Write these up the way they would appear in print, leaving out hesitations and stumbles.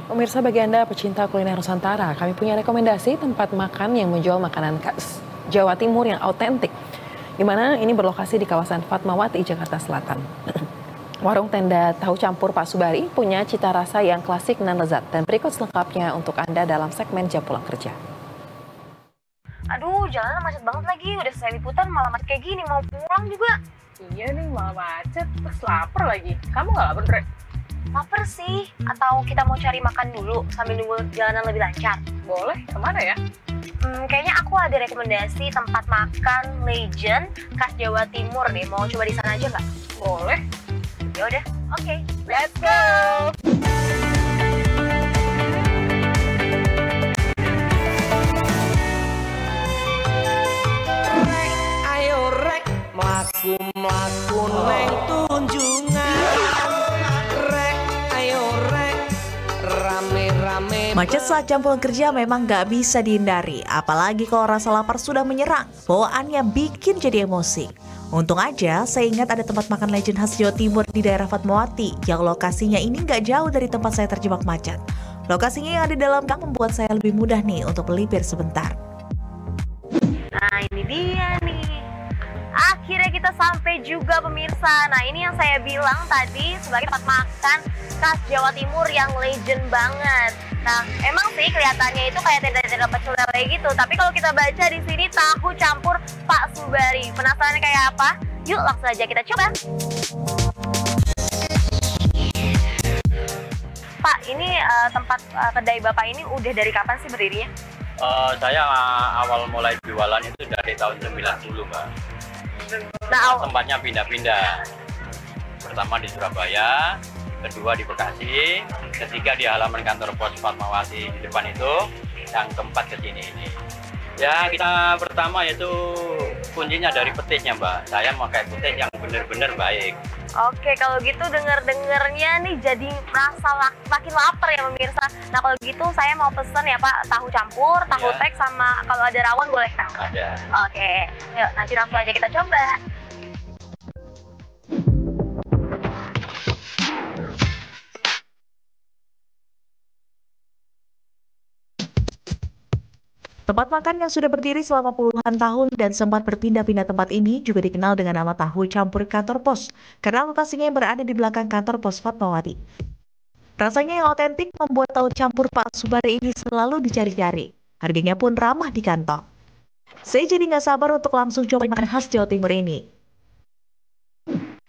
Pemirsa, bagi Anda pecinta kuliner Nusantara, kami punya rekomendasi tempat makan yang menjual makanan khas Jawa Timur yang autentik, di mana ini berlokasi di kawasan Fatmawati, Jakarta Selatan. Warung tenda tahu campur Pak Subari punya cita rasa yang klasik dan lezat, dan berikut selengkapnya untuk Anda dalam segmen Jam Pulang Kerja. Aduh, jalanan macet banget lagi. Udah selesai liputan malah macet kayak gini. Mau pulang juga. Iya nih, malah macet. Terus lapar lagi. Kamu nggak lapar, Dre? Lapar sih. Atau kita mau cari makan dulu sambil nunggu jalanan lebih lancar? Boleh. Kemana ya? Kayaknya aku ada rekomendasi tempat makan legend khas Jawa Timur deh. Mau coba di sana aja nggak? Boleh. Ya udah, oke. Let's go! Mlaku neng tunjungan rek ayo rek rame-rame. Macet saat jam pulang kerja memang nggak bisa dihindari, apalagi kalau rasa lapar sudah menyerang. Bawaannya bikin jadi emosi. Untung aja saya ingat ada tempat makan legend khas Jawa Timur di daerah Fatmawati yang lokasinya ini nggak jauh dari tempat saya terjebak macet. Lokasinya yang ada di dalam gang membuat saya lebih mudah nih untuk melipir sebentar. Nah, ini dia nih. Akhirnya kita sampai juga pemirsa. Nah, ini yang saya bilang tadi sebagai tempat makan khas Jawa Timur yang legend banget. Nah, emang sih kelihatannya itu kayak tenda-tenda pecel lele gitu. Tapi kalau kita baca di sini tahu campur Pak Subari. Penasaran kayak apa? Yuk langsung aja kita coba. Pak, ini tempat kedai Bapak ini udah dari kapan sih berdirinya? Saya awal mulai jualan itu dari tahun 90, Mbak. Nah, Tempatnya pindah-pindah. Pertama di Surabaya, kedua di Bekasi, ketiga di halaman kantor pos Fatmawati di depan itu, yang keempat ke sini ini. Ya, kita pertama yaitu kuncinya dari petisnya, Mbak. Saya pakai petis yang benar-benar baik. oke, kalau gitu denger-dengernya nih jadi merasa makin lapar ya pemirsa. Nah, kalau gitu saya mau pesen ya Pak, tahu campur, tahu Ya. tek sama kalau ada rawon boleh Kak? Ada. Oke, yuk nanti langsung aja kita coba. Tempat makan yang sudah berdiri selama puluhan tahun dan sempat berpindah-pindah tempat ini juga dikenal dengan nama tahu campur kantor pos, karena lokasinya yang berada di belakang kantor pos Fatmawati. Rasanya yang otentik membuat tahu campur Pak Subari ini selalu dicari-cari. Harganya pun ramah di kantong. Saya jadi nggak sabar untuk langsung coba makan khas Jawa Timur ini.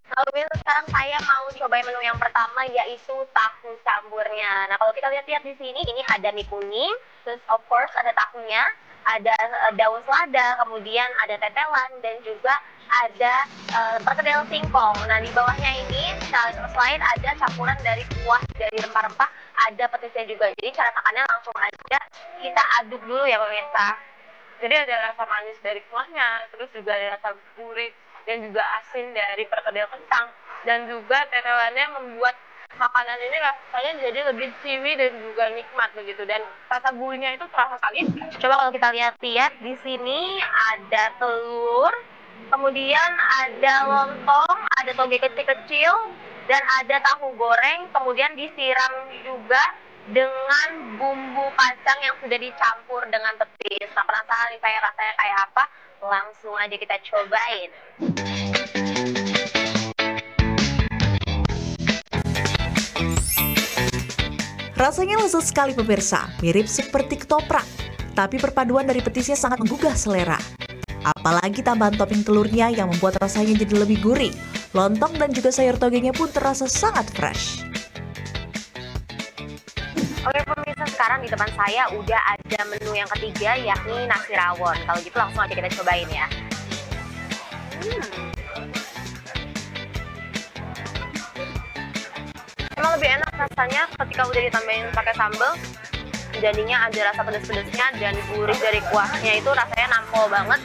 Nah, pemirsa, sekarang saya mau cobain menu yang pertama yaitu tahu campurnya. Nah, kalau kita lihat-lihat di sini, ini ada mie kuning, terus of course ada tahunya, ada daun selada, kemudian ada tetelan, dan juga ada perkedel singkong. Nah, di bawahnya ini selain ada campuran dari kuah dari rempah-rempah, ada petisnya juga. Jadi cara makannya langsung aja kita aduk dulu ya pemirsa. Jadi ada rasa manis dari kuahnya, terus juga ada rasa gurih dan juga asin dari perkedel kentang, dan juga tetelannya membuat makanan ini rasanya jadi lebih chewy dan juga nikmat begitu, dan rasa gurihnya itu terasa sekali. Coba kalau kita lihat-lihat di sini ada telur, kemudian ada lontong, ada toge kecil-kecil, dan ada tahu goreng, kemudian disiram juga dengan bumbu kacang yang sudah dicampur dengan petis. Nah, penasaran nih saya rasanya kayak apa? Langsung aja kita cobain. Rasanya lezat sekali pemirsa, mirip seperti ketoprak. Tapi perpaduan dari petisnya sangat menggugah selera. Apalagi tambahan topping telurnya yang membuat rasanya jadi lebih gurih. Lontong dan juga sayur togenya pun terasa sangat fresh. Oke pemirsa, sekarang di depan saya udah ada menu yang ketiga yakni nasi rawon. Kalau gitu langsung aja kita cobain ya. Emang lebih enak rasanya ketika udah ditambahin pakai sambal. Jadinya ada rasa pedas-pedasnya dan gurih dari kuahnya itu rasanya nampol banget.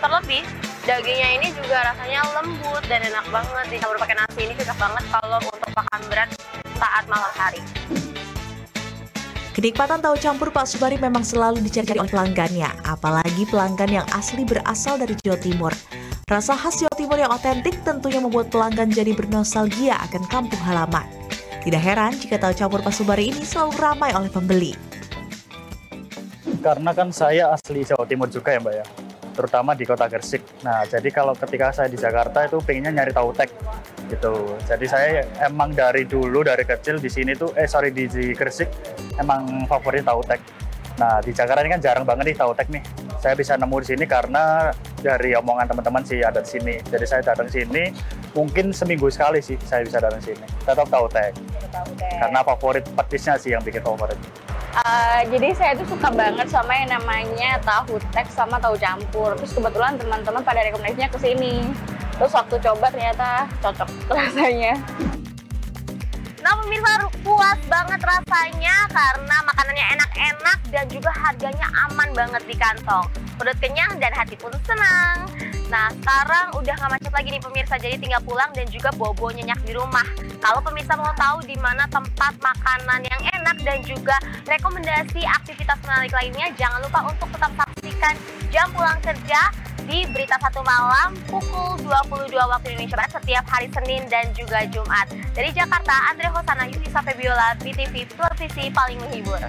Terlebih dagingnya ini juga rasanya lembut dan enak banget. Dicampur pakai nasi ini cocok banget kalau untuk makan berat saat malam hari. Kenikmatan tahu campur Pak Subari memang selalu dicari-cari oleh pelanggannya, apalagi pelanggan yang asli berasal dari Jawa Timur. Rasa khas Jawa Timur yang otentik tentunya membuat pelanggan jadi bernostalgia akan kampung halaman. Tidak heran jika tahu campur pasubari ini selalu ramai oleh pembeli. Karena kan saya asli Jawa Timur juga ya Mbak ya, terutama di kota Gresik. Nah, jadi kalau ketika saya di Jakarta itu pengennya nyari tahu tek gitu. Jadi saya emang dari dulu, dari kecil di sini tuh, di Gresik emang favorit tahu tek. Nah, di Jakarta ini kan jarang banget nih tahu tek nih. Saya bisa nemu di sini karena dari omongan teman-teman sih ada di sini. Jadi saya datang sini, mungkin seminggu sekali sih saya bisa datang sini. Tetap tahu tek. Karena favorit petisnya sih yang bikin favorit. Jadi saya tuh suka banget sama yang namanya tahu tek sama tahu campur. Terus kebetulan teman-teman pada rekomendasinya ke sini. Terus waktu coba ternyata cocok rasanya. Nah pemirsa, puas banget rasanya karena makanannya enak-enak dan juga harganya aman banget di kantong. Perut kenyang dan hati pun senang. Nah sekarang udah gak macet lagi nih pemirsa, jadi tinggal pulang dan juga bobo nyenyak di rumah. Kalau pemirsa mau tahu di mana tempat makanan yang enak dan juga rekomendasi aktivitas menarik lainnya, jangan lupa untuk tetap saksikan Jam Pulang Kerja di Berita 1 Malam pukul 22 waktu Indonesia Barat setiap hari Senin dan juga Jumat. Dari Jakarta, Andre Hosana, Yunisa Febiola, BTV, televisi paling menghibur.